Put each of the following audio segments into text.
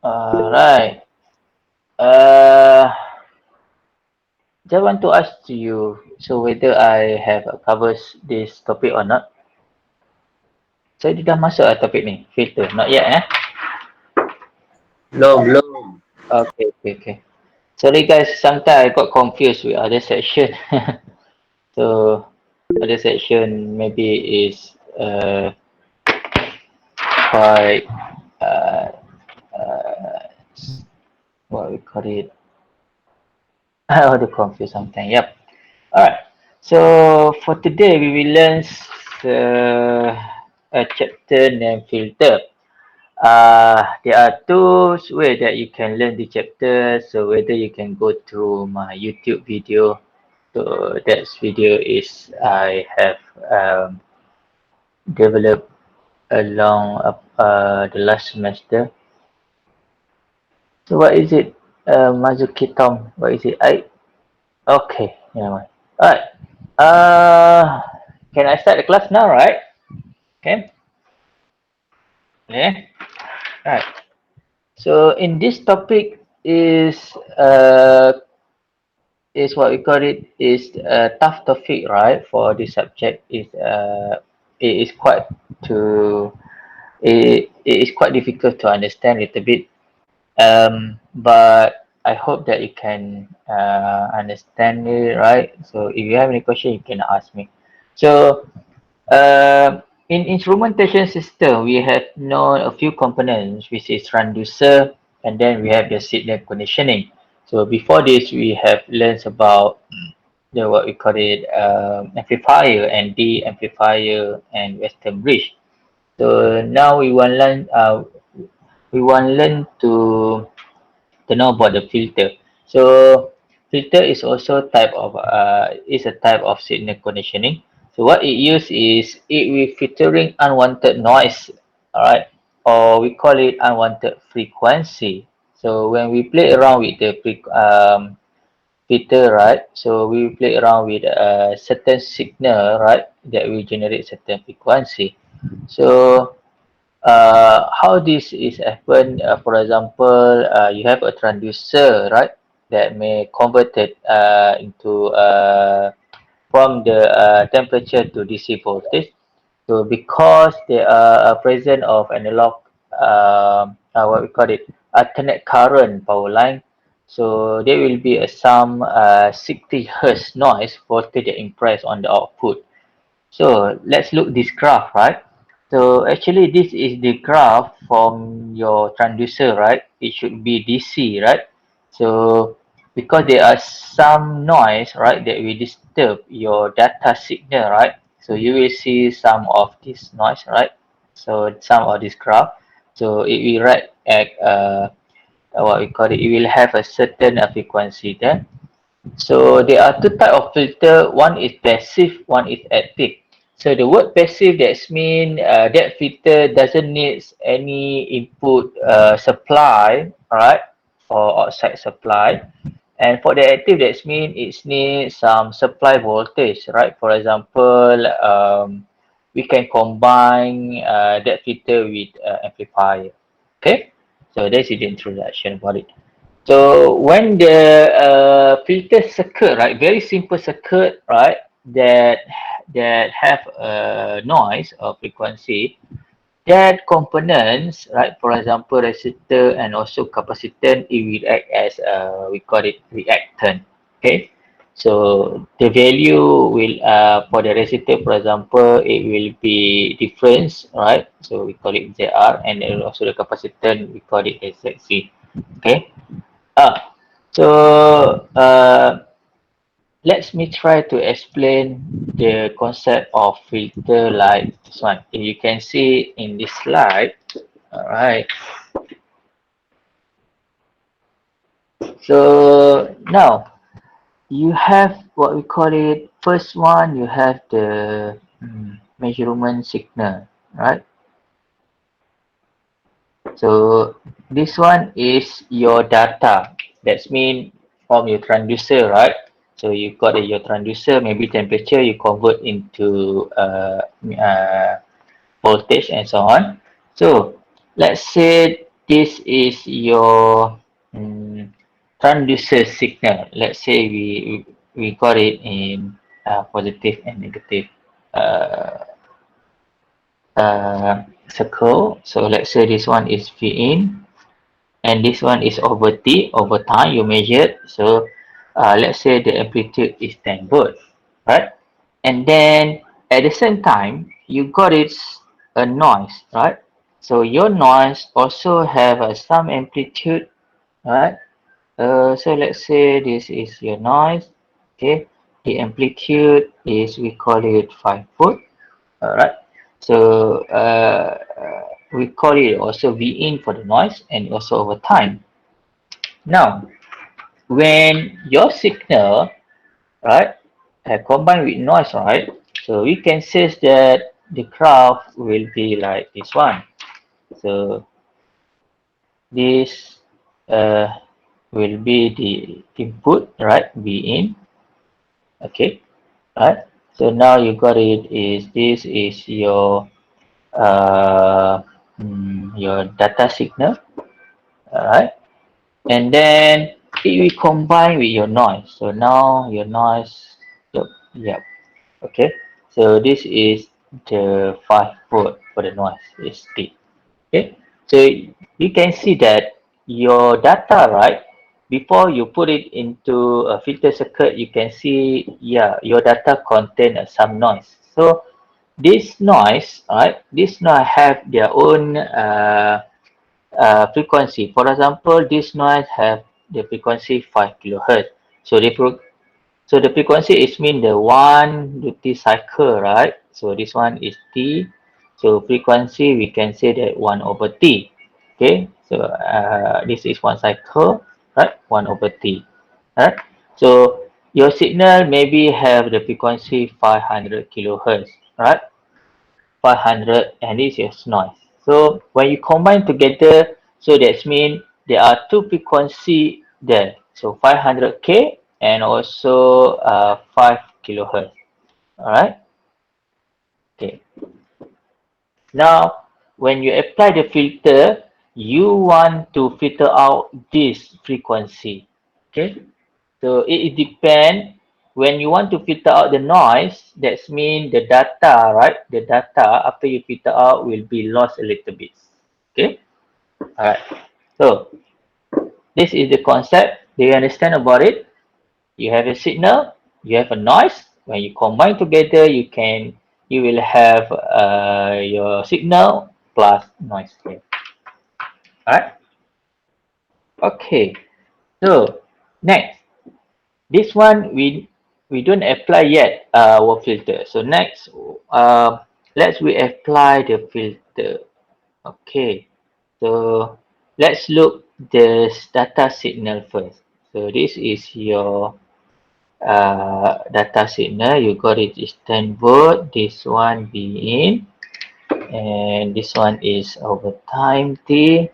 Right. Uh, just want to ask to you, so whether I have covered this topic or not. Saya dah masuk topik ni, filter. Not yet, eh? Belum, belum. Okay. Sorry guys, sometimes I got confused with other section. So, other section maybe is quite, uh, uh, what we call it, I want to confuse sometimes. Yep. Alright. So, for today, we will learn uh, a chapter named filter. There are two ways that you can learn the chapter. So whether you can go to my YouTube video. So that video is I have developed along the last semester. So what is it? Mazuki Tom. What is it? Okay. Never mind. Alright. Uh, can I start the class now? Right? Okay. Yeah. Alright. So in this topic is what we call it is a tough topic, right? For this subject is it is quite to it is quite difficult to understand a little bit. But I hope that you can understand it, right? So if you have any question, you can ask me. So in instrumentation system, we have known a few components, which is transducer, and then we have the signal conditioning. So before this, we have learned about the what we call it amplifier and de-amplifier and Western bridge. So now we want learn to know about the filter. So filter is also type of is a type of signal conditioning. So what it use is it will filtering unwanted noise, alright, or we call it unwanted frequency. So when we play around with the filter, right? So we play around with a certain signal, right, that will generate certain frequency. So how this is happen, for example, you have a transducer, right, that may convert it into from the temperature to DC voltage. So because there are a presence of analog, what we call it, alternate current power line, so there will be some 60 hertz noise voltage impressed on the output. So let's look this graph, right? So actually this is the graph from your transducer, right? It should be DC, right? So because there are some noise, right, that will disturb your data signal, right? So you will see some of this noise, right? So some of this graph. So it will write at what we call it. It will have a certain frequency there. So there are two type of filter. One is passive, one is active. So the word passive that's mean that filter doesn't need any input supply, alright, or outside supply. And for the active, that's mean it needs some supply voltage, right? For example, we can combine that filter with amplifier. Okay, so that's the introduction about it. So when the filter circuit, right, very simple circuit, right, that have a noise or frequency, that components, right, for example, resistor and also capacitance, it will act as we call it reactant. Okay, so the value will for the resistor, for example, it will be difference, right? So we call it ZR, and then also the capacitance we call it as ZC. Okay. Ah, so let me try to explain the concept of filter like this one. If you can see in this slide, all right. So now you have what we call it. First one, you have the measurement signal, right? So this one is your data. That's mean from your transducer, right? So you got your transducer, maybe temperature, you convert into voltage and so on. So let's say this is your transducer signal. Let's say we got it in positive and negative uh, circle. So let's say this one is V in, and this one is over T, over time you measured. So let's say the amplitude is 10 volt, right? And then at the same time, you got it a noise, right? So your noise also have some amplitude, right? So let's say this is your noise, okay? The amplitude is, we call it 5 volt, alright? So we call it also V in for the noise and also over time. Now, when your signal, right, combined with noise, right, so we can say that the graph will be like this one. So this will be the input, right, V in, okay, right. So now you got it, is this is uh, your data signal, alright, and then it will combine with your noise. So now your noise, yep, okay. So this is the 5 volt for the noise is T. Okay. So you can see that your data, right, before you put it into a filter circuit, you can see, yeah, your data contain some noise. So this noise, right, this noise have their own frequency. For example, this noise have the frequency 5 kilohertz. So the frequency is mean the one duty cycle, right? So this one is T. So frequency we can say that 1 over T. Okay. So this is one cycle, right? 1 over T. Right? So your signal maybe have the frequency 500 kilohertz, right? 500, and this is noise. So when you combine together, so that means there are two frequency there. So 500K and also 5 kilohertz. Alright. Okay. Now, when you apply the filter, you want to filter out this frequency. Okay. So it depends. When you want to filter out the noise, that means the data, right? The data after you filter out will be lost a little bit. Okay. All right. So this is the concept. Do you understand about it? You have a signal, you have a noise. When you combine together, you will have your signal plus noise here. All right. Okay. So next. This one we don't apply yet our filter. So next, let's we apply the filter. Okay. So let's look the data signal first. So this is your data signal. You got it is 10 volt. This one be in, and this one is over time T,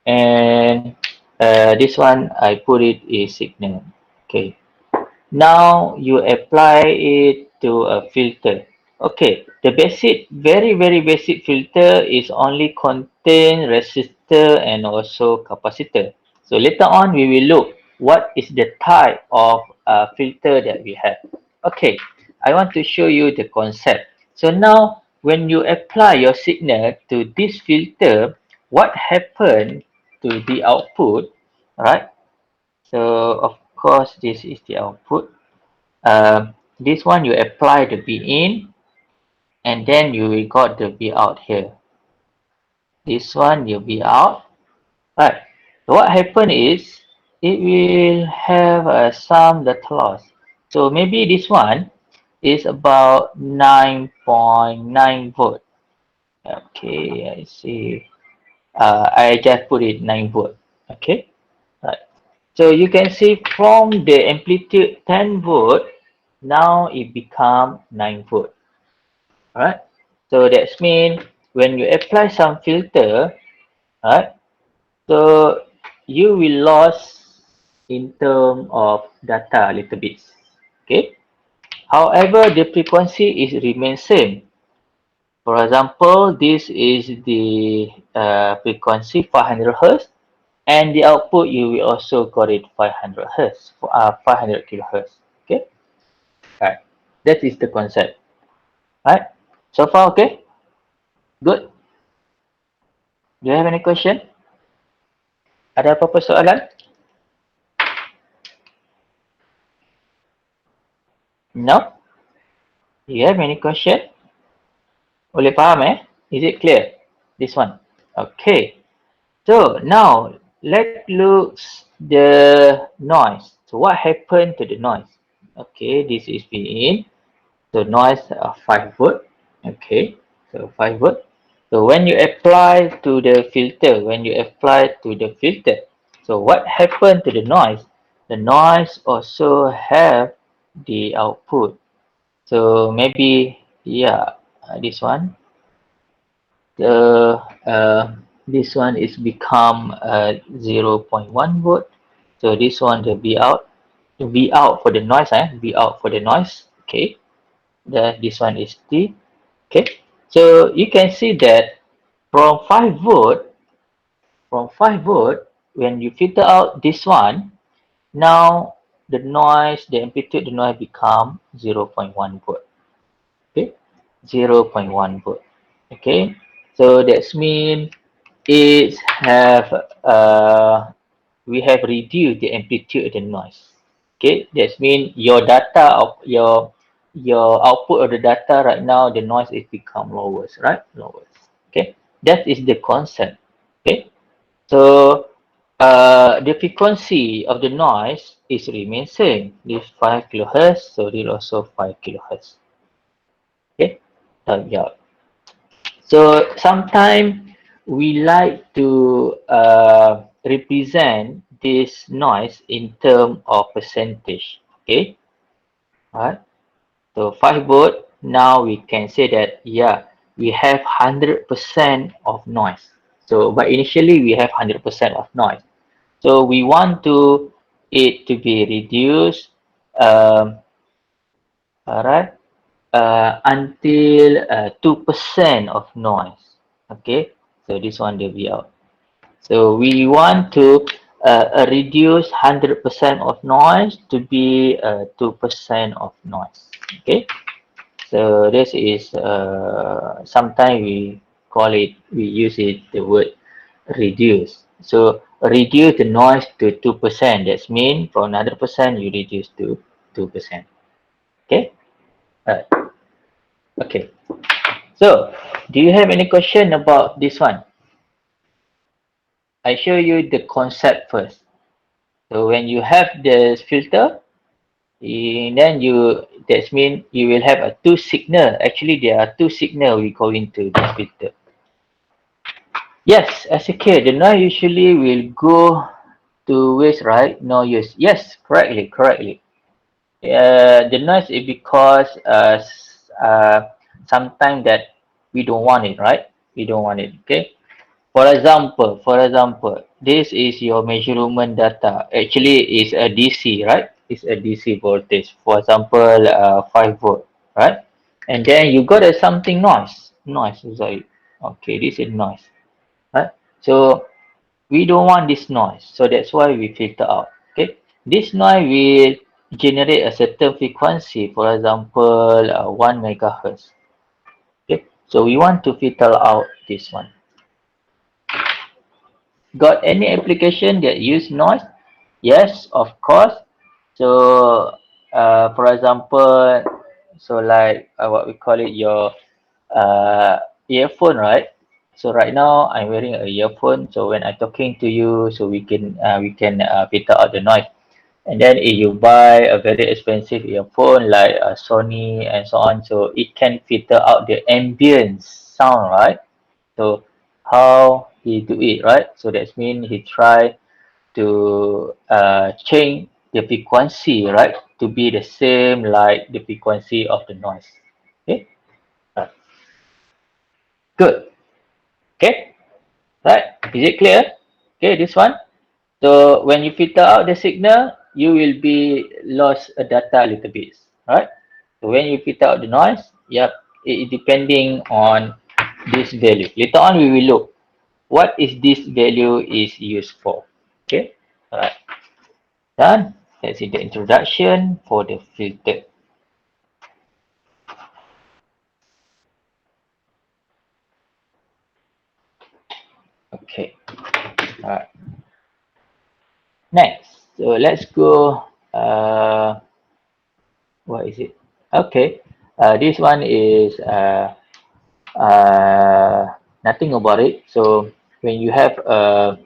and this one I put it is signal. Okay. Now you apply it to a filter. Okay, the basic, very basic filter is only contain resistor and also capacitor. So later on we will look what is the type of filter that we have. Okay, I want to show you the concept. So now when you apply your signal to this filter, what happened to the output, right? So of course this is the output. This one you apply the B in, and then you will got the B out here. This one you B out. Right. So what happen is it will have some data loss. So maybe this one is about 9.9 volt. Okay, I see. I just put it 9 volt. Okay. Right. So you can see from the amplitude 10 volt, now it become 9 volt. Alright. So that means when you apply some filter, right? So you will lose in term of data a little bit. Okay. However, the frequency is remain same. For example, this is the frequency 500 Hz, and the output you will also got it 500 Hz, 500 kilohertz. Okay, right. That is the concept. Right. So far, okay. Good. Do you have any question? Ada apa-apa soalan? No. Do you have any question? Boleh faham Is it clear? This one. Okay. So now let's look the noise. So what happened to the noise? Okay, this is being the noise of 5 volt. Okay, so 5 volt. So when you apply to the filter, so what happened to the noise? The noise also have the output. So maybe yeah, this one. The this one is become 0.1 volt. So this one the V out for the noise, V out for the noise. Okay, this one is T. Okay, so you can see that from 5 volt, when you filter out this one, now the amplitude, the noise become 0.1 volt. Okay, 0.1 volt. Okay, so that's mean it have we have reduced the amplitude of the noise. Okay, that means your data of your output of the data right now, the noise is become lower, right? Lower. Okay, that is the concept. Okay, so the frequency of the noise is remain same. This 5 kilohertz, so this also 5 kilohertz. Okay, yeah. So sometimes we like to represent this noise in terms of percentage. Okay, alright. So 5 volt. Now we can say that yeah, we have 100% of noise. So but initially we have 100% of noise. So we want it to be reduced. Alright. Until 2% of noise. Okay, so this one will be out. So we want to reduce 100% of noise to be 2% of noise. Okay, so this is sometimes we use it the word reduce. So reduce the noise to 2%. That's mean from 100% you reduce to 2%. Okay, right. Okay. So, do you have any question about this one? I show you the concept first. So when you have the filter, then that means you will have a two signal. Actually, there are two signal we go into this filter. Yes, as a kid, the noise usually will go to waste, right? No use. Yes, correctly. The noise is because sometimes that we don't want it, right? We don't want it. Okay. For example, this is your measurement data. Actually, it's a DC, right? It's a DC voltage. For example, 5 volt, right? And then you got a something noise. Sorry. Okay, this is noise, right? So we don't want this noise. So that's why we filter out. Okay, this noise will generate a certain frequency. For example, 1 megahertz. Okay, so we want to filter out this one. Got any application that use noise? Yes, of course. So, for example, so like what we call it, your earphone, right? So right now I'm wearing a earphone. So when I'm talking to you, so we can filter out the noise. And then if you buy a very expensive earphone like Sony and so on, so it can filter out the ambient sound, right? So how he do it, right? So that means he try to change the frequency, right, to be the same like the frequency of the noise. Okay, right. Good. Okay, right. Is it clear? Okay, this one. So when you filter out the signal, you will be lost a data a little bit, right? So when you filter out the noise, yep, it depending on this value. Later on we will look what is this value is used for. Okay, alright, done. That's the introduction for the filter. Okay, alright. Next, so let's go. What is it? Okay, this one is nothing about it. So when you have a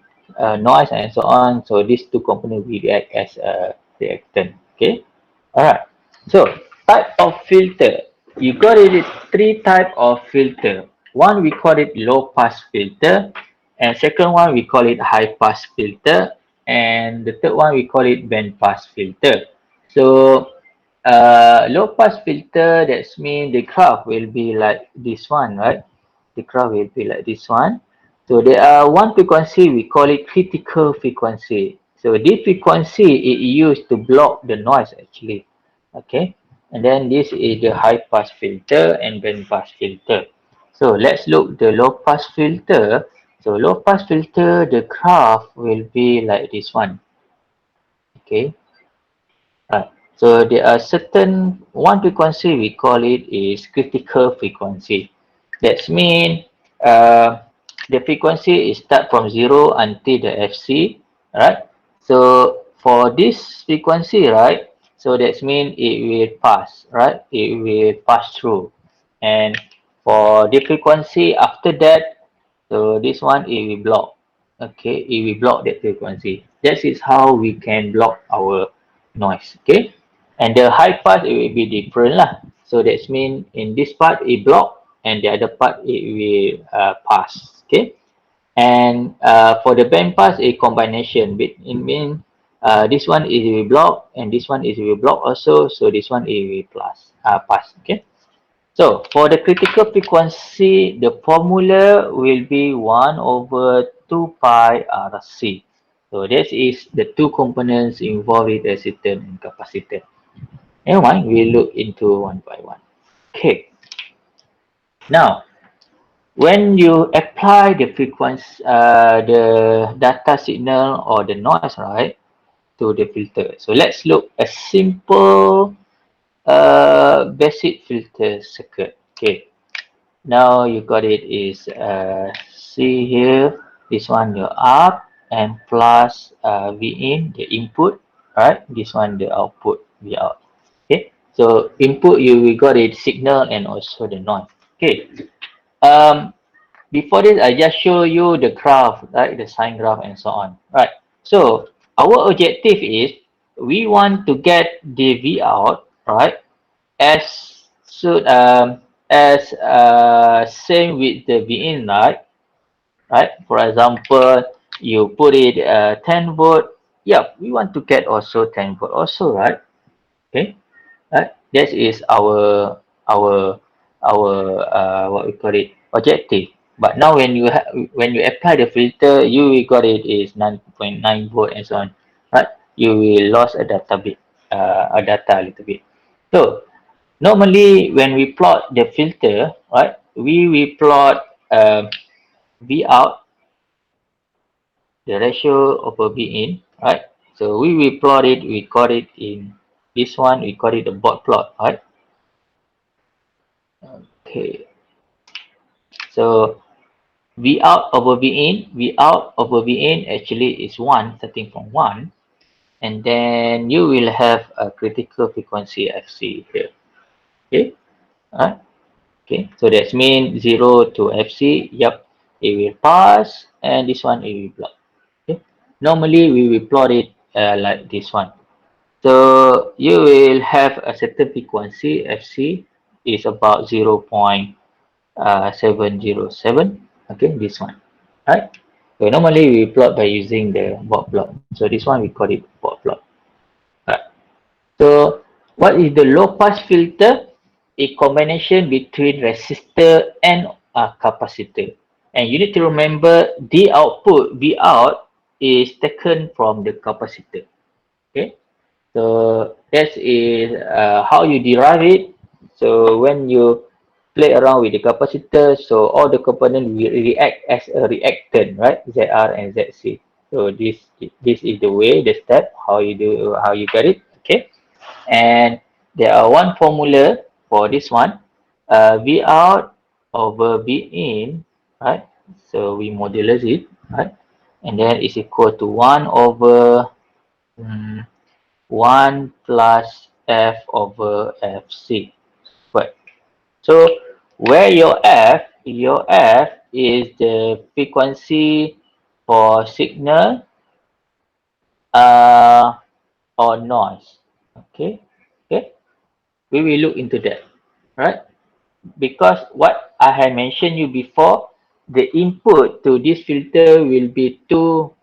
noise and so on, so these two components will act as a reactant. Okay, all right. So type of filter, you got it three type of filter. One we call it low pass filter, and second one we call it high pass filter, and the third one we call it band pass filter. So low pass filter, that's mean the graph will be like this one, right? The graph will be like this one. So there are one frequency, we call it critical frequency. So this frequency is used to block the noise actually. Okay. And then this is the high pass filter and band pass filter. So let's look the low pass filter. So low pass filter, the graph will be like this one. Okay. Right. So there are certain one frequency we call it is critical frequency. That's mean the frequency is start from 0 until the FC, right? So for this frequency, right? So that's mean it will pass, right? It will pass through. And for the frequency after that, so this one it will block. Okay, it will block that frequency. That is how we can block our noise. Okay, and the high pass it will be different lah. So that's mean in this part it block and the other part it will pass. Okay, and for the band pass a combination. It mean this one is will block and this one is will block also. So this one it will pass. Okay. So for the critical frequency, the formula will be 1 over 2 pi RC. So this is the two components involved with resistance and capacitor. Never mind, we'll look into one by one. Okay. Now, when you apply the frequency, the data signal or the noise, right, to the filter. So let's look a simple basic filter circuit. Okay. Now you got it is see here, this one your up and plus V in the input, right? This one the output V out. Okay, so input we got it signal and also the noise. Okay, um before this I just show you the graph, right? The sine graph and so on, right? So our objective is we want to get the V out, right? As should as same with the V in, right? For example, you put it 10 volt. Yeah, we want to get also 10 volt also, right? Okay, right? That is our what we call it objective. But now when you apply the filter, you got it is 9.9 volt and so on, right? You will lose a data a little bit. So normally when we plot the filter, right, we will plot V out, the ratio over V in, right? So we will plot it, we call it in this one, we call it the bot plot, right? Okay. So V out over V in, V out over V in actually is 1, starting from 1. And then you will have a critical frequency FC here. Okay. Alright. Okay, so that's mean 0 to FC. Yep, it will pass, and this one it will block. Okay, normally we will plot it like this one. So you will have a certain frequency. FC is about 0.707. Okay, this one, right? So normally we plot by using the bot plot. So this one we call it bot plot. Right. So what is the low pass filter? A combination between resistor and capacitor. And you need to remember the output V out is taken from the capacitor. Okay, so that is how you derive it. So when you play around with the capacitor, so all the component will react as a reactant, right? ZR and ZC. So this is the way, the step, how you do, how you get it, okay? And there are one formula for this one, V out over V in, right? So we modulus it, right? And then is equal to 1 over 1 plus F over FC. Right. So where your F is the frequency for signal uh, or noise. Okay. Okay. We will look into that. Right. Because what I had mentioned you before, the input to this filter will be two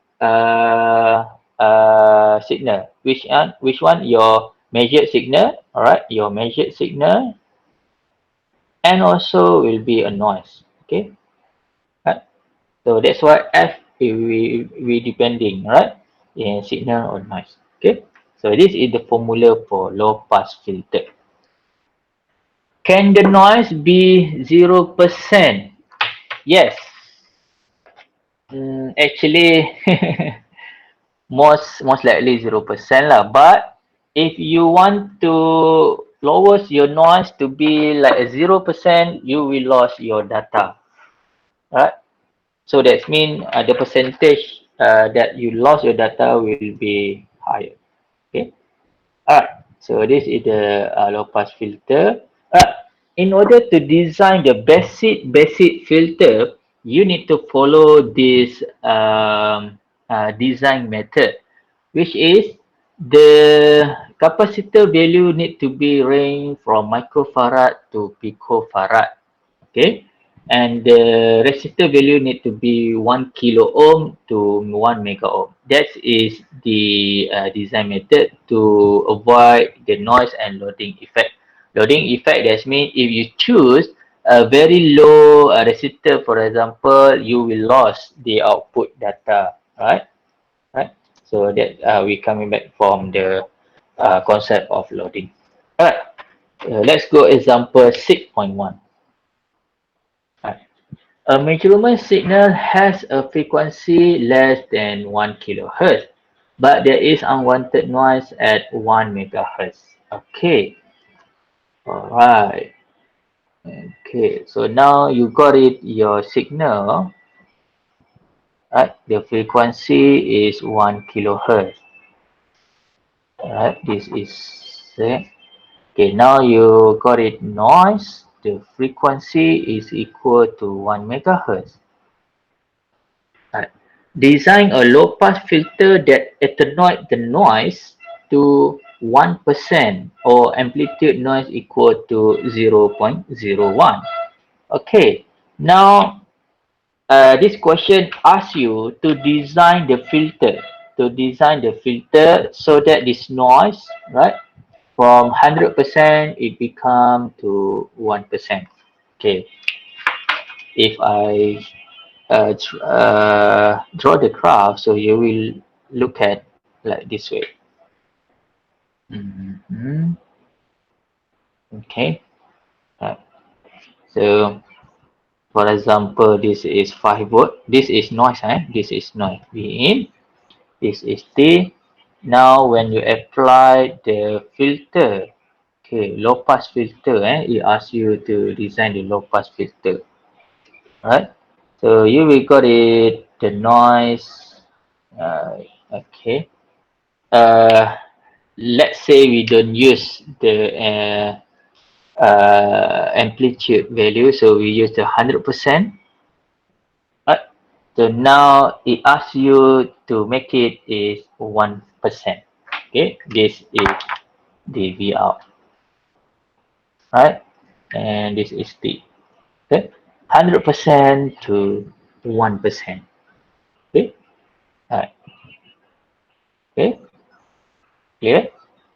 signal. Which one? Your measured signal, all right? Your measured signal, and also will be a noise. Okay, right? So that's why F we depending, right? In signal or noise. Okay. So this is the formula for low pass filter. Can the noise be 0%? Yes. Actually, most likely 0% lah. But if you want to lower your noise to be like a 0%, you will lose your data, right? So that means the percentage that you lost your data will be higher. Okay. Alright, so this is the low pass filter. In order to design the basic filter, you need to follow this design method, which is the capacitor value need to be range from microfarad to picofarad. Okay, and the resistor value need to be 1 kilo ohm to 1 mega ohm. That is the design method to avoid the noise and loading effect. Loading effect, that means if you choose a very low resistor, for example, you will lose the output data, right? Right. So that we coming back from the concept of loading. All right. Let's go example 6.1. A measurement signal has a frequency less than 1 kilohertz, but there is unwanted noise at 1 megahertz. Okay, alright. Okay, so now you got it, your signal, right? The frequency is 1 kilohertz. Alright, this is it. Okay, now you got it, noise. The frequency is equal to 1 megahertz. Right. Design a low-pass filter that attenuate the noise to 1% or amplitude noise equal to 0.01. Okay, now this question asks you to design the filter, so that this noise, right, from 100% it become to 1%. Okay, if I draw the graph, so you will look at like this way. Okay. Right. So for example, this is 5 volt. This is noise, this is noise. V in, this is T. Now when you apply the filter, okay, low pass filter, it asks you to design the low pass filter. Right. So you will got it, the noise. Okay. Let's say we don't use the amplitude value, so we use the 100%. Right? So now it asks you to make it is 1%. Okay, this is the V out, right? And this is T. Okay, 100% to 1%. Okay, alright. Okay, clear?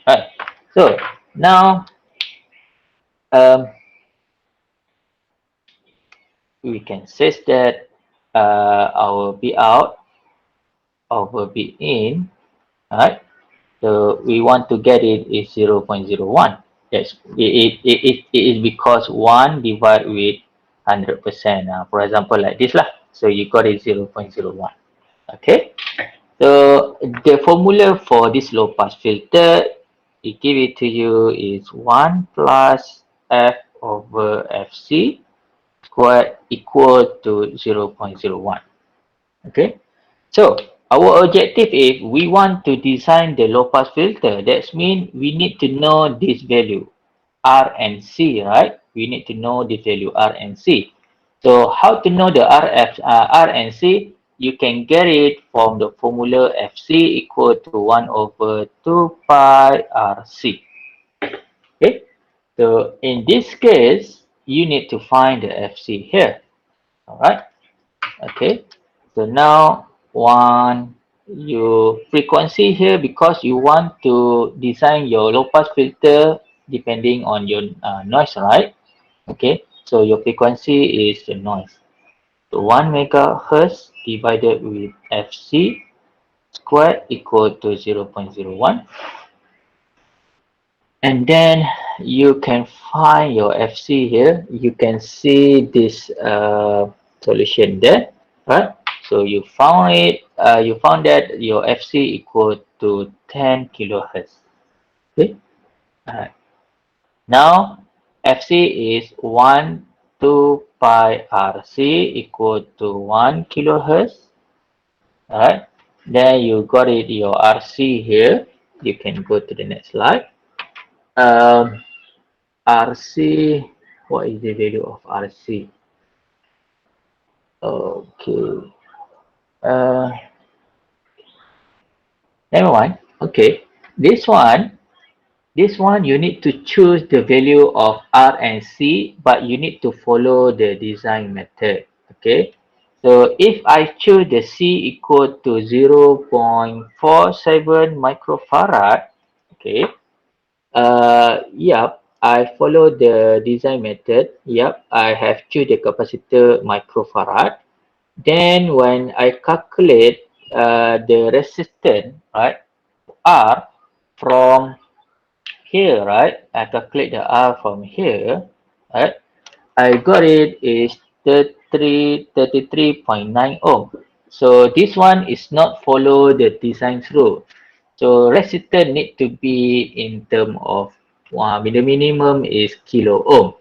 Alright. So now um, we can say that our B out over B in, right? So we want to get it is 0.01. Yes, it is because 1 divided with 100%. For example, like this lah. So you got it 0.01. Okay. So the formula for this low pass filter, it give it to you is 1 plus f over fc squared equal to 0.01. Okay. So our objective is we want to design the low pass filter. That means we need to know this value R and C, right? We need to know the value R and C. So how to know the R and C? You can get it from the formula FC equal to 1 over 2 pi RC. Okay. So in this case, you need to find the FC here. All right. Okay. So now your frequency here, because you want to design your low pass filter depending on your noise, right? Okay, so your frequency is the noise. So 1 megahertz divided with fc squared equal to 0.01, and then you can find your fc here. You can see this solution there, right? So you found it. You found that your fc equal to 10 kilohertz. Okay. Alright. Now fc is 1 2 pi rc equal to 1 kilohertz. Alright. Then you got it your rc here. You can go to the next slide. Um, rc. What is the value of rc? Okay. Uh, Never mind. Okay. This one. This one you need to choose the value of R and C, but you need to follow the design method. Okay. So if I choose the C equal to 0.47 microfarad, okay. Yep, I follow the design method. Yep, I have choose the capacitor microfarad. Then when I calculate the resistance, right, R from here, right? I calculate the R from here, right? I got it is 33.9 ohm. So this one is not follow the design rule. So resistor need to be in term of the minimum is kilo ohm.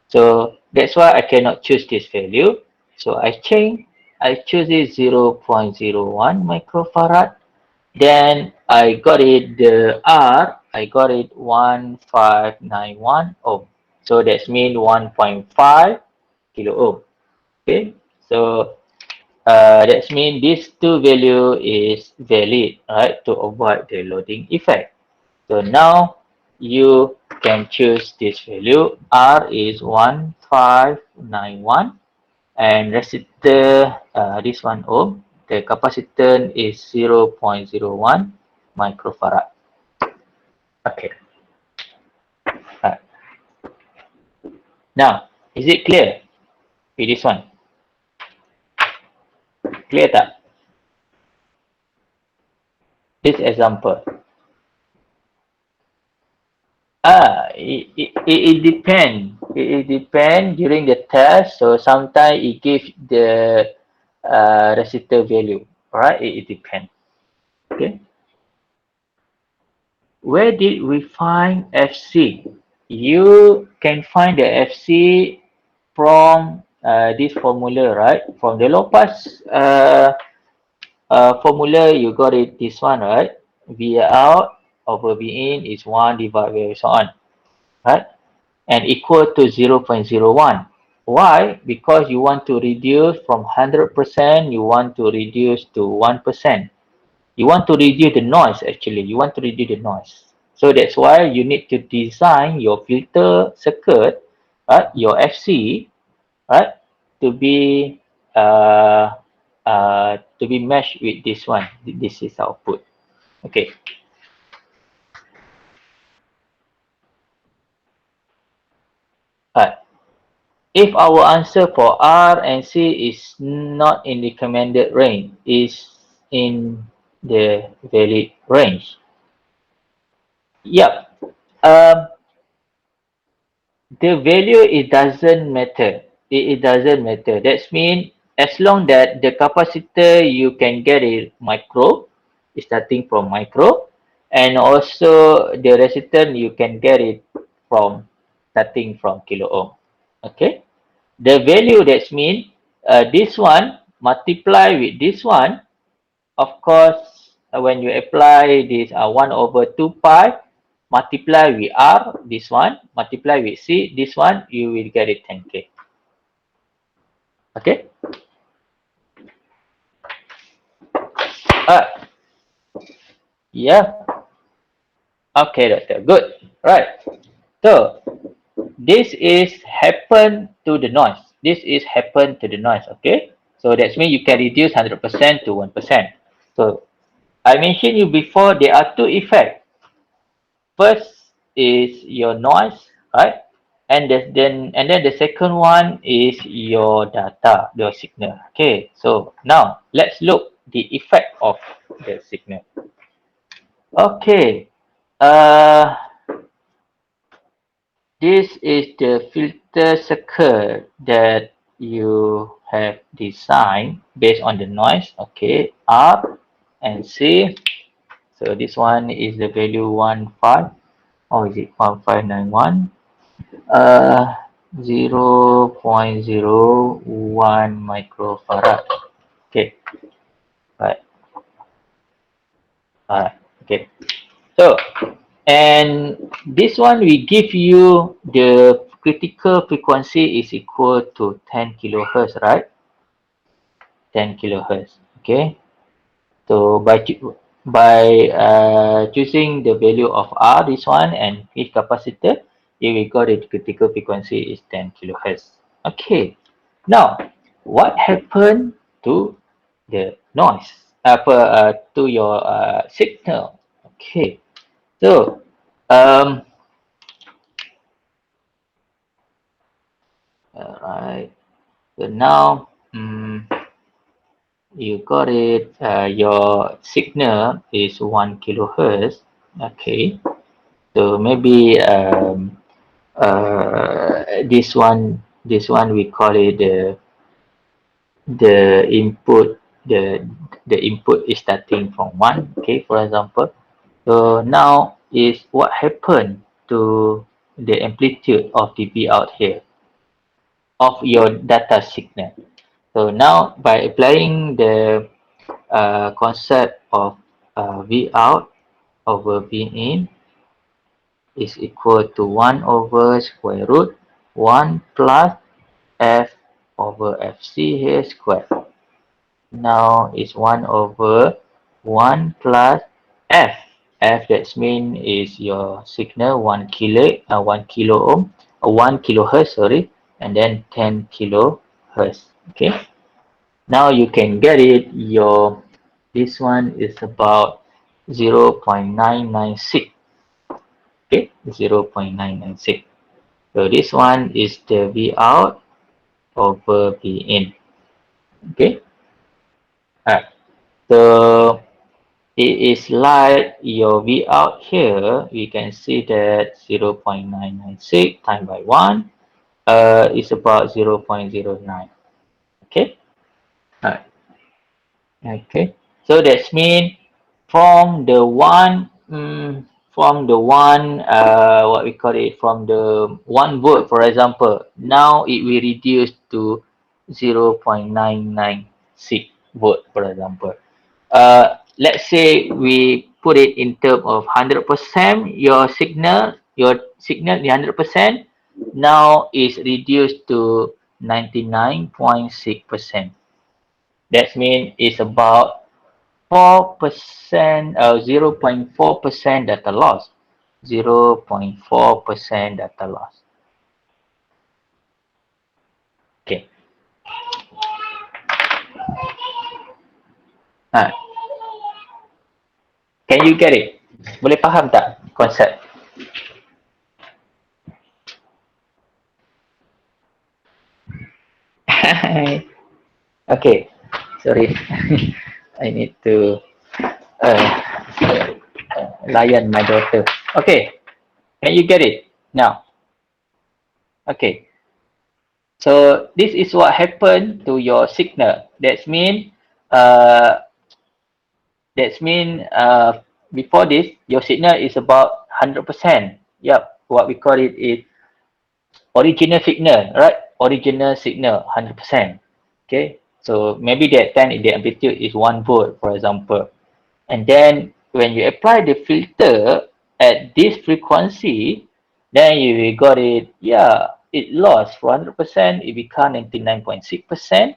So that's why I cannot choose this value. So I choose it 0.01 microfarad. Then I got it the R, I got it 1591 ohm. So that's mean 1.5 kilo ohm. Okay. So that's mean these two value is valid, right, to avoid the loading effect. So now you can choose this value. R is 1591 and resistor this one ohm. The capacitance is 0.01 microfarad. Okay. Now, is it clear with this one? Clear tak? This example. It depends. It depends during the test. So sometimes it gives the resistor value. Alright, it depends. Okay. Where did we find FC? You can find the FC from this formula, right? From the low pass formula, you got it this one, right? V out over V in is 1 divided by so on, right? And equal to 0.01. Why? Because you want to reduce from 100%, you want to reduce to 1%. You want to reduce the noise actually. You want to reduce the noise. So that's why you need to design your filter circuit, right? Your FC, right? To be meshed with this one. This is output. Okay. Right. If our answer for R and C is not in the recommended range, is in the valid range. Yep. Um, the value, it doesn't matter. It doesn't matter. That means as long that the capacitor you can get it micro, starting from micro, and also the resistance you can get it from starting from kilo ohm. Okay. The value, that means this one multiply with this one. Of course, when you apply this 1 over 2 pi, multiply with R, this one, multiply with C, this one, you will get it 10K. Okay? Uh, yeah. Okay, doctor. Good. Right. So, this is happen to the noise. This is happen to the noise. Okay? So, that means you can reduce 100% to 1%. So, I mentioned you before, there are two effects. First is your noise, right? And then the second one is your data, your signal. Okay, so now let's look the effect of the signal. Okay, uh, this is the filter circuit that you have designed based on the noise. Okay, R and C. So this one is the value 15. Or is it 1591? Uh, 0.01 microfarad. Okay, right. Okay. So, and this one we give you the critical frequency is equal to 10 kilohertz, right? 10 kilohertz. Okay. So by choosing the value of R, this one, and each capacitor, you will got the critical frequency is 10 kilohertz. Okay. Now, what happened to the noise? To your signal. Okay. So, um, alright. So now, you got it. Your signal is 1 kilohertz. Okay. So maybe this one we call it the input the input is starting from 1. Okay, for example. So now is what happened to the amplitude of the V out here of your data signal. So now by applying the concept of V out over V in is equal to 1 over square root 1 plus f over fc here squared. Now is 1 over 1 plus f. F, that means is your signal 1 kilo ohm, 1 kilohertz, sorry, and then 10 kilohertz. Okay. Now you can get it. This one is about 0.996. Okay, 0.996. So this one is the V out over V in. Okay. Alright. So it is like your V out here. We can see that 0.996 times by 1 is about 0.09. Okay. Alright. Okay. So that means from the one what we call it, from the 1 volt, for example, now it will reduce to 0.996 volt, for example. Let's say we put it in terms of 100%, your signal 100% now is reduced to 99.6%. That means it's about 4%, 0.4% data loss. 0.4% data loss. Okay. Ha. Can you get it? Boleh faham tak konsep? Okay. Sorry. I need to uh, layan my daughter. Okay. Can you get it now? Okay, so this is what happened to your signal. Uh, that's mean before this your signal is about 100%. Yep, what we call it is original signal, right? Original signal 100%. Okay, so maybe that time the amplitude is 1 volt, for example. And then when you apply the filter at this frequency, then you will got it, yeah, it lost 100%, it become 99.6%,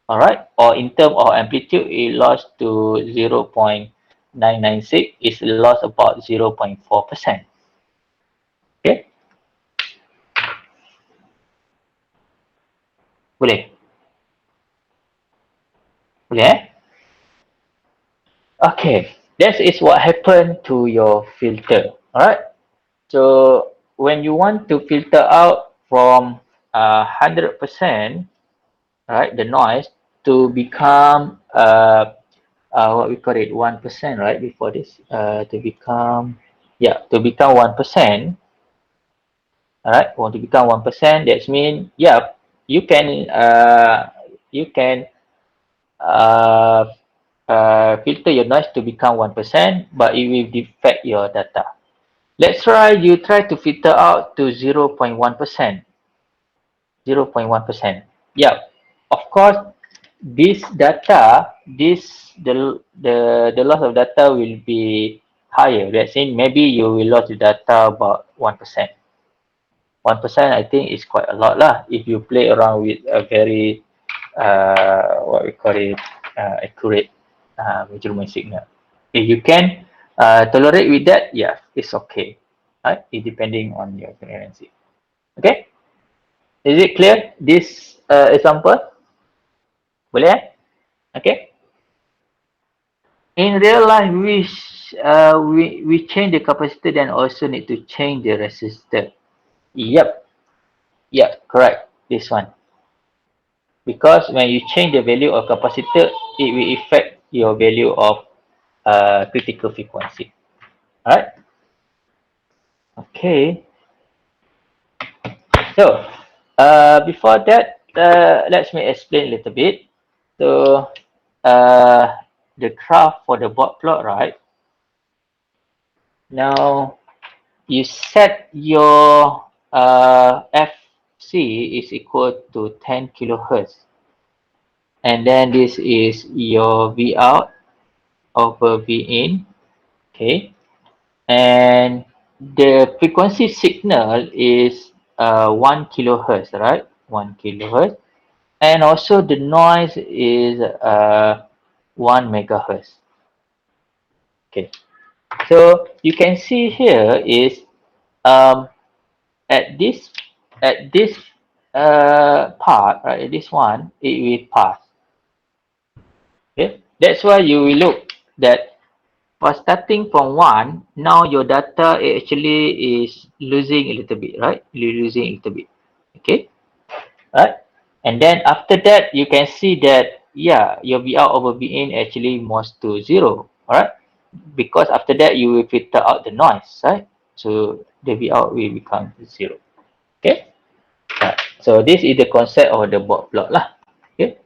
all right? Or in terms of amplitude, it lost to 0.996, it's lost about 0.4%. Okay, boleh? Boleh, eh? Okay, that is what happened to your filter, all right? So when you want to filter out from 100%, right, the noise to become what we call it 1%, right? Before this, to become, yeah, to become 1%, all right, want to become 1%. That means, yeah, you can you can uh, filter your noise to become 1%, but it will defect your data. Let's try you try to filter out to 0.1%. 0.1%. Yeah, of course, this data, the loss of data will be higher. Let's say maybe you will lose the data about 1%. 1% I think is quite a lot lah if you play around with a very what we call it accurate measurement signal. If you can tolerate with that, yeah, it's okay. Right? It depending on your frequency. Okay? Is it clear? This example? Boleh eh? Okay. In real life, we change the capacitor, then also need to change the resistor. Yep. Yep. Correct. This one. Because when you change the value of capacitor, it will affect your value of critical frequency. Alright. Okay. So before that, let me explain a little bit. So uh, the graph for the board plot, right? Now you set your FC is equal to 10 kilohertz, and then this is your V out over V in, okay, and the frequency signal is 1 kilohertz, right? 1 kilohertz, and also the noise is 1 megahertz. Okay, so you can see here is um, at this at this part, right, at this one, it will pass. Okay, that's why you will look that for starting from one, now your data actually is losing a little bit, right? Losing a little bit. Okay, right? And then after that, you can see that, yeah, your V out over V in actually moves to 0, all right? Because after that, you will filter out the noise, right? So the V out will become 0. Okay. Right. So this is the concept of the board plot lah. Okay.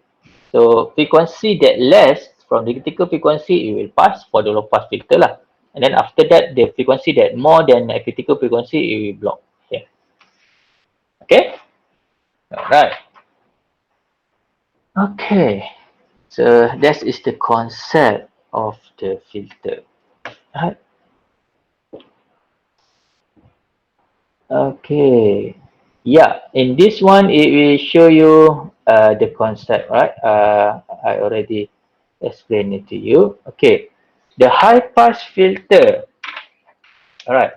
So frequency that less from the critical frequency, it will pass for the low pass filter lah. And then after that, the frequency that more than a critical frequency, it will block. Okay. Okay. Alright. Okay. So that is the concept of the filter. Right. Okay. Yeah, in this one, it will show you the concept, right? I already explained it to you. Okay. The high pass filter. All right.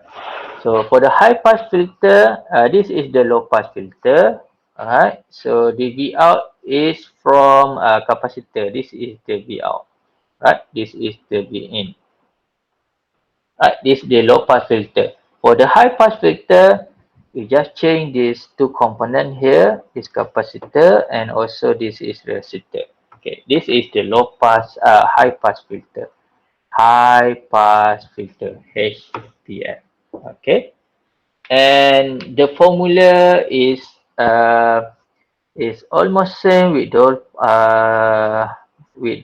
So for the high pass filter, this is the low pass filter. All right. So the V out is from capacitor. This is the V out. Right. This is the V in. Right, this is the low pass filter. For the high pass filter, we just change these two component here, this capacitor and also this is resistor. Okay, this is the low pass, high pass filter. High pass filter, HPF. Okay. And the formula is almost same with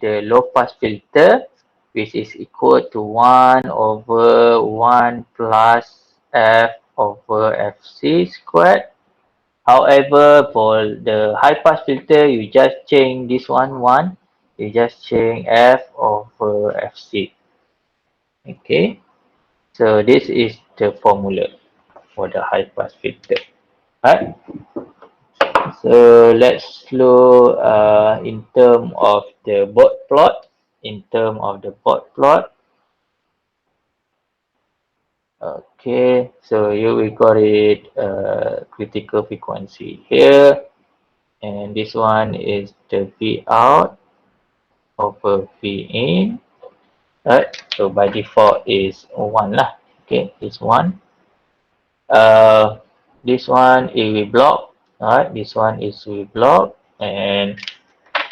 the low pass filter, which is equal to 1 over 1 plus f over fc squared. However, for the high pass filter, you just change this one, you just change f over fc. Okay, so this is the formula for the high pass filter. Right. So let's look in term of the board plot. In term of the board plot, okay. So you we got it critical frequency here, and this one is the V out over V in. Right. So by default is one lah. Okay, it's one. Uh, this one is we block. Alright, this one is we block, and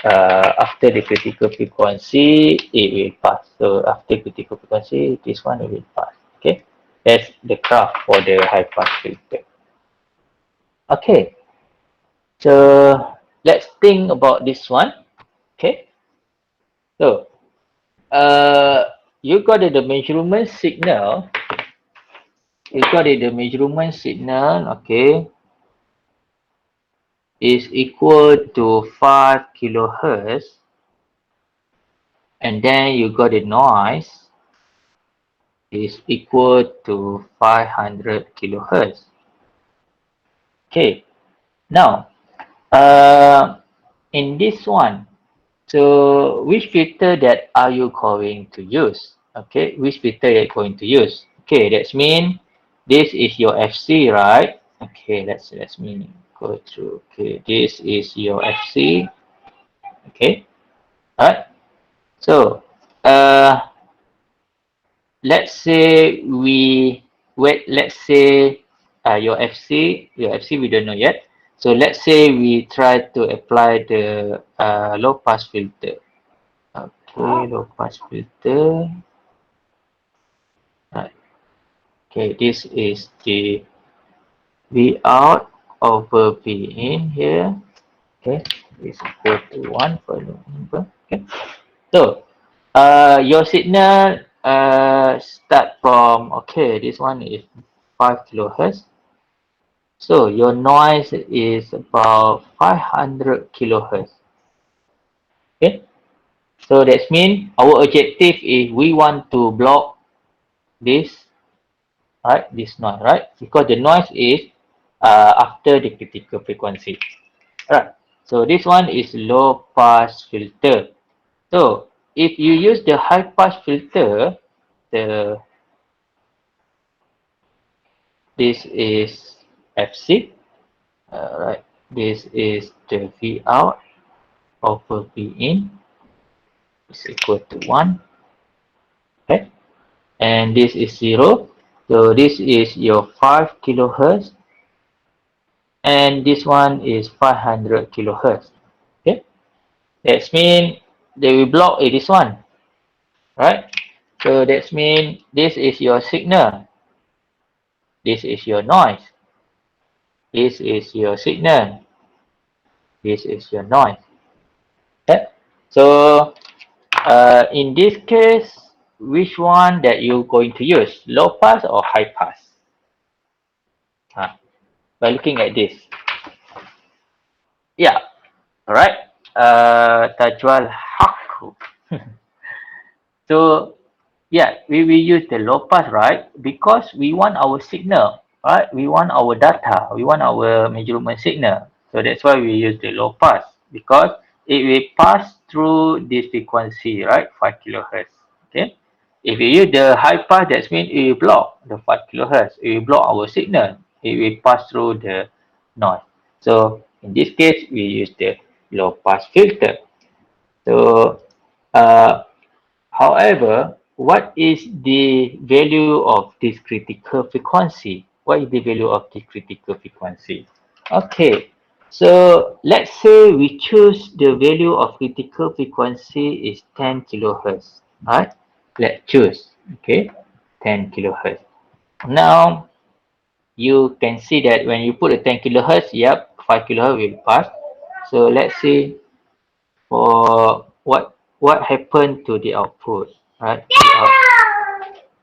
after the critical frequency, it will pass. So after critical frequency, this one it will pass. Okay, that's the graph for the high pass filter. Okay, so let's think about this one. Okay, so you got the measurement signal. You got the measurement signal. Okay, is equal to 5 kilohertz, and then you got the noise is equal to 500 kilohertz. Okay, now in this one, so which filter that are you going to use? Okay, which filter you're going to use? Okay, that's mean this is your FC, right? Okay, let's mean go through. Okay, this is your FC. Okay, alright. So let's say let's say your FC we don't know yet. So let's say we try to apply the low pass filter. Okay, low pass filter. Right. Okay, this is the V out over V in here. Okay, is equal to 1 for low number. Okay. So your signal start from, okay, this one is 5 kilohertz. So your noise is about 500 kilohertz. Okay. So that means our objective is we want to block this, right? This noise, right? Because the noise is after the critical frequency. Right. So this one is low pass filter. So if you use the high pass filter, this is FC. Right. This is the V out over V in is equal to 1. Okay. And this is 0. So this is your 5 kilohertz. And this one is 500 kilohertz. Okay. That means they will block this one. Right. So that means this is your signal. This is your noise. This is your signal. This is your noise. Okay. So in this case, which one that you're going to use? Low pass or high pass? By looking at this. Yeah. Alright. Tajwal Haku. So yeah, we will use the low pass, right? Because we want our signal, right? We want our data, we want our measurement signal. So that's why we use the low pass, because it will pass through this frequency, right? 5 kilohertz. Okay. If you use the high pass, that means it will block the 5 kilohertz. It will block our signal. It will pass through the noise. So in this case, we use the low pass filter. So however, what is the value of this critical frequency? What is the value of the critical frequency? Okay, so let's say we choose the value of critical frequency is 10 kilohertz. Right? Let's choose. Okay, 10 kilohertz. Now, you can see that when you put a 10 kilohertz, yep, 5 kilohertz will pass. So let's see for what happened to the output, right? The out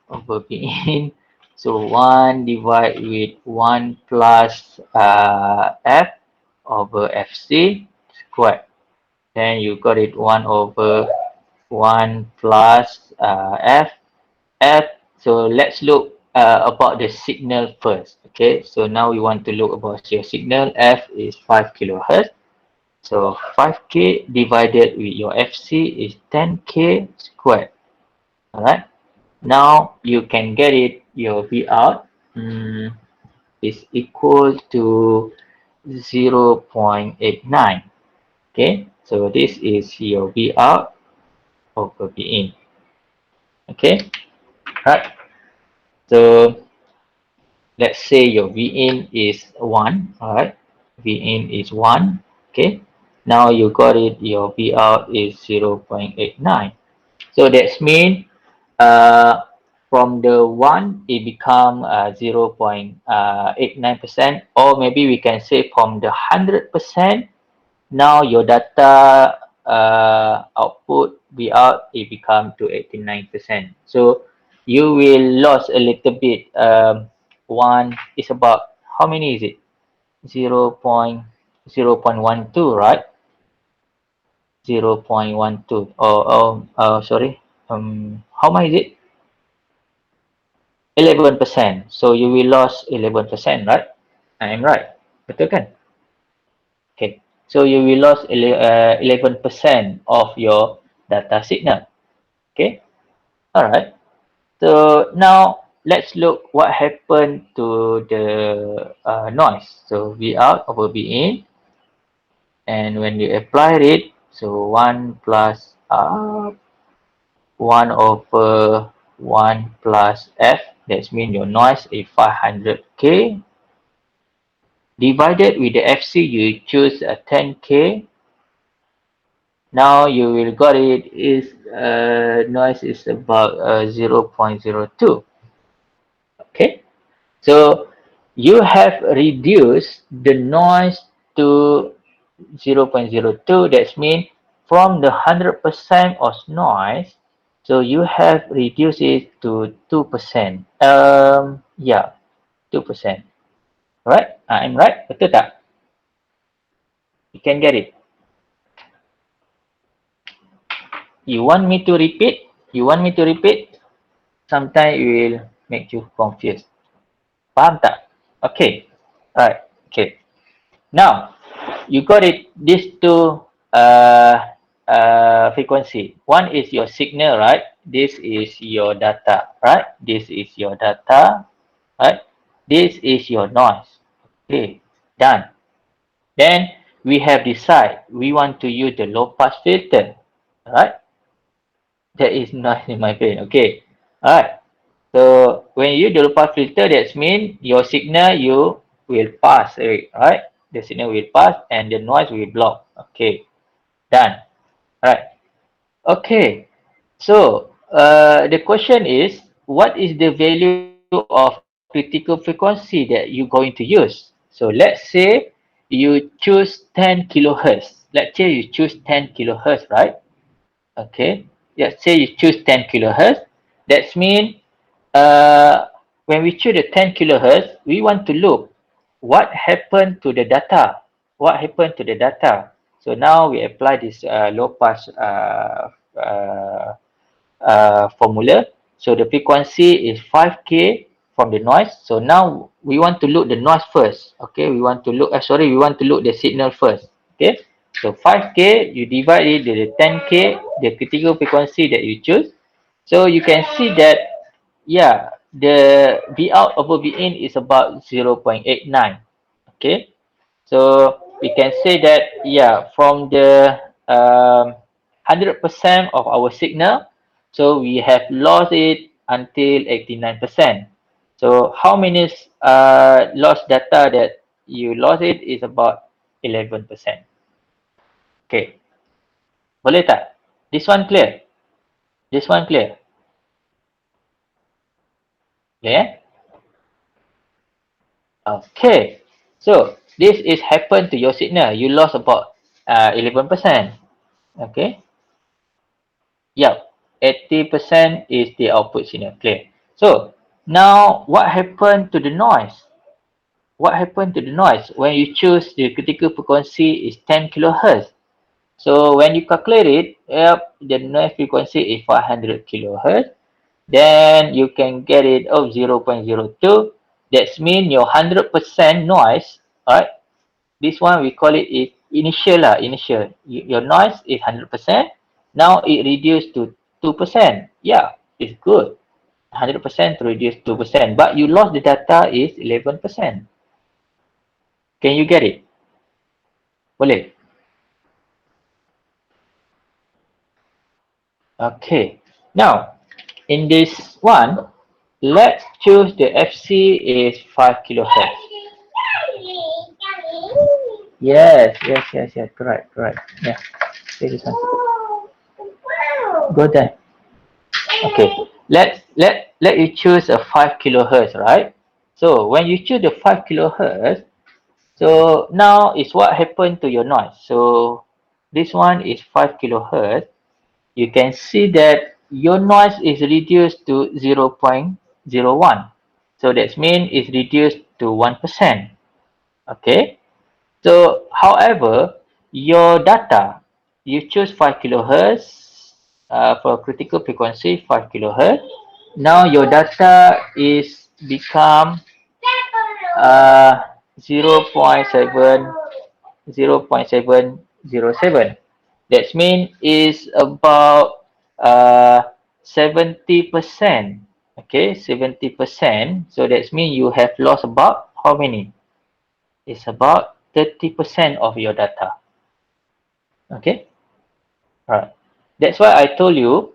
over B in. So 1 divide with 1 plus F over FC squared. Then you got it 1 over 1 plus F. So let's look about the signal first. Okay, so now we want to look about your signal. F is 5 kilohertz. So 5K divided with your FC is 10K squared. Alright. Now you can get it, your V out is equal to 0.89. Okay, so this is your V out over V in. Okay, right. So let's say your V in is 1. Alright, V in is 1. Okay, now you got it, your V out is 0.89. So that's mean uh, from the 1 it become 0.89%, or maybe we can say from the 100%, now your data output V out it become to 89%. So you will lose a little bit. One is about how many is it? 0.0.12, right? 0.12. Sorry. How much is it? 11%. So you will lose 11%, right? I am right. Betul kan? Okay. So you will lose 11% of your data signal. Okay. All right. So now let's look what happened to the noise. So V out over V in, and when you apply it, so 1 plus 1 over 1 plus F, that means your noise is 500K. Divided with the FC, you choose a 10K. Now you will got it is noise is about 0.02. Okay, so you have reduced the noise to 0.02. That means from the 100% of noise, so you have reduced it to 2%. Yeah, 2%. Right? I'm right? Betul tak? You can get it. You want me to repeat? You want me to repeat? Sometimes it will make you confused. Faham tak? Okay. Alright. Okay. Now, you got it. These two frequency. One is your signal, right? This is your data, right? This is your data, right? This is your noise. Okay. Done. Then we have decided we want to use the low pass filter, right? That is noise in my brain. Okay. Alright. So when you use the low pass filter, that means your signal you will pass, right? The signal will pass and the noise will block. Okay. Done. Alright. Okay. So the question is, what is the value of critical frequency that you're going to use? So let's say you choose 10 kilohertz. Let's say you choose 10 kilohertz, right? Okay. Let's say you choose 10 kilohertz. That means when we choose the 10 kilohertz, we want to look what happened to the data. What happened to the data? So now we apply this low pass formula. So the frequency is 5K from the noise. So now we want to look the noise first. Okay, we want to look, we want to look the signal first. Okay, so 5K, you divide it with the 10K, the critical frequency that you choose. So you can see that, yeah, the V out over V in is about 0.89. Okay, so we can say that, yeah, from the 100% of our signal, so we have lost it until 89%. So how many lost data that you lost it is about 11%. Okay, boleh tak? This one clear? This one clear? Clear? Okay, so this is happened to your signal. You lost about 11%. Okay, yep, 80% is the output signal. Clear. So now what happened to the noise? What happened to the noise when you choose the critical frequency is 10 kilohertz? So when you calculate it, yep, the noise frequency is 500 kilohertz. Then you can get it of 0.02. That means your 100% noise, right? This one we call it is initial lah, initial. Your noise is 100%. Now it reduced to 2%. Yeah, it's good. 100% to reduce 2%. But you lost the data is 11%. Can you get it? Boleh? Okay. Now, in this one, let's choose the FC is 5 kilohertz. Yes. Correct. Yeah. This one. Go there. Okay. Let you choose a 5 kilohertz, right? So when you choose the 5 kilohertz, so now is what happened to your noise. So this one is 5 kilohertz. You can see that your noise is reduced to 0.01. So that means it's reduced to 1%. Okay. So however, your data, you choose 5 kilohertz for critical frequency 5 kilohertz. Now your data is become uh, 0.7 0.707. That means is about 70%. Okay, 70%. So that means you have lost about how many? It's about 30% of your data. Okay, right. That's why I told you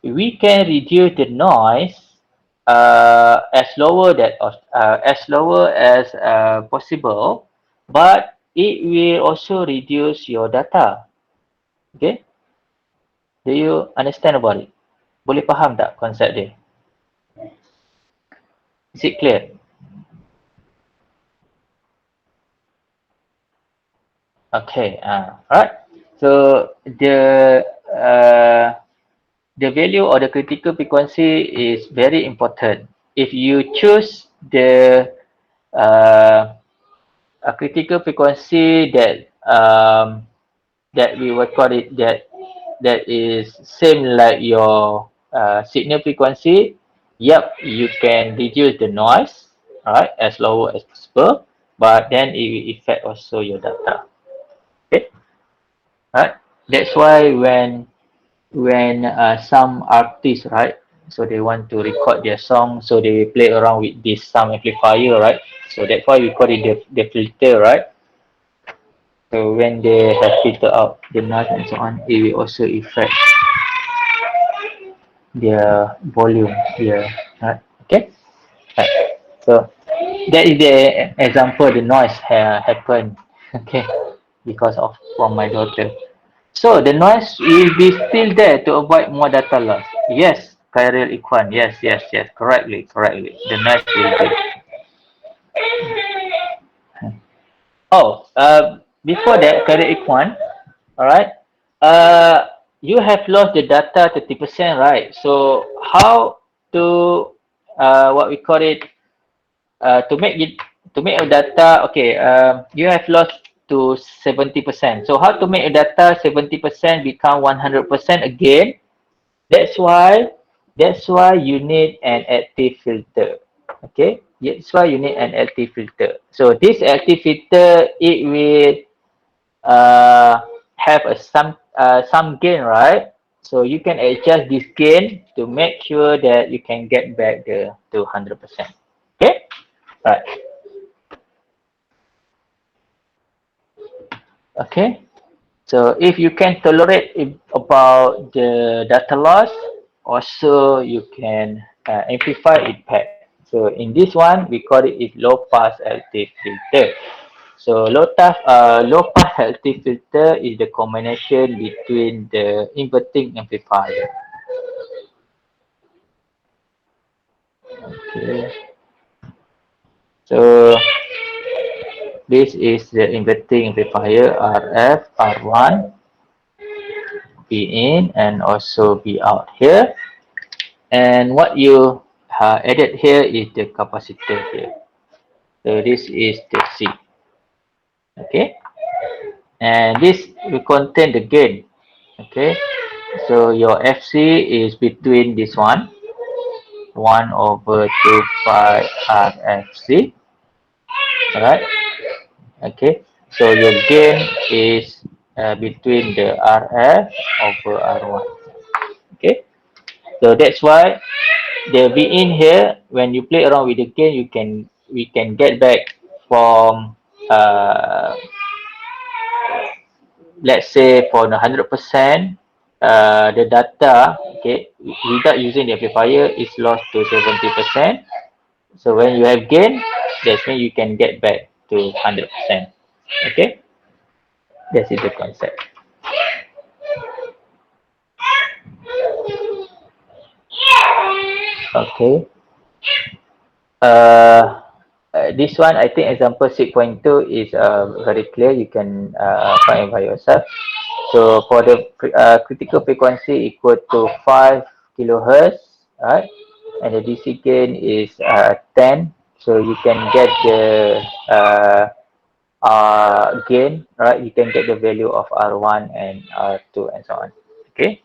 we can reduce the noise as lower as possible, but it will also reduce your data. Okay, do you understand about it? Boleh faham tak konsep dia? Is it clear? Okay, alright. So uh, the value or the critical frequency is very important. If you choose the uh, a critical frequency that we will call it that is same like your signal frequency, yep, you can reduce the noise, alright, as low as possible, but then it will affect also your data. Okay, right? That's why when some artists, right, so they want to record their song, so they play around with this sound amplifier, right? So that's why we call it the filter, right? So when they have filtered out the noise and so on, it will also affect their volume here, right? Okay, right. So that is the example the noise happened, okay, because of from my daughter. So the noise will be still there to avoid more data loss. Yes, Khairil Ikhwan. Yes. Correctly. The noise will be. Oh, before that, Khairil Ikhwan. All right. You have lost the data 30%, right? So how to what we call it to make it to make a data okay you have lost to 70%. So how to make a data 70% become 100% again? That's why you need an active filter. Okay, that's why you need an active filter. So this active filter, it will have a some gain, right? So you can adjust this gain to make sure that you can get back the to 100%. Okay, right. Okay, so if you can tolerate about the data loss, also you can amplify it back. So in this one, we call it is low pass active filter. So low pass active filter is the combination between the inverting amplifier. Okay. So This is the inverting amplifier RF R1 B in and also B out here. And what you added here is the capacitor here. So this is the C. Okay. And this will contain the gain. Okay. So your FC is between this one, 1 over 2 pi RFC. Alright. Okay. So your gain is between the RF over R1. Okay. So that's why the V in here, when you play around with the gain, we can get back from let's say for the 100%, the data, okay, without using the amplifier is lost to 70%. So when you have gain, that's when you can get back to 100%. Okay, that is the concept. Okay. Uh, this one, I think example 6.2 is very clear. You can find it by yourself. So for the critical frequency equal to 5 kilohertz, right? And the DC gain is 10. So you can get the gain, right? You can get the value of R1 and R2 and so on. Okay.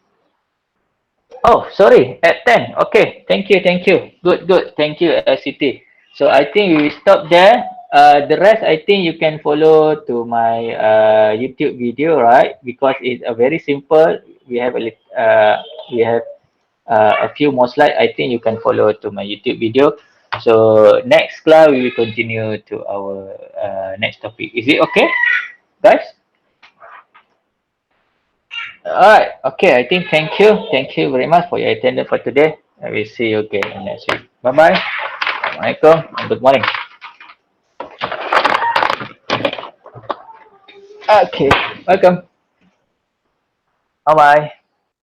Oh, sorry, at 10. Okay, thank you, thank you. Good, good. Thank you, LCT. So I think we will stop there. The rest, I think you can follow to my YouTube video, right? Because it's a very simple. We have a few more slides. I think you can follow to my YouTube video. So next class we will continue to our next topic. Is it okay, guys? Alright, okay, I think thank you. Thank you very much for your attendance for today. I will see you again next week. Bye bye. Assalamualaikum and good morning. Okay, welcome. Bye bye.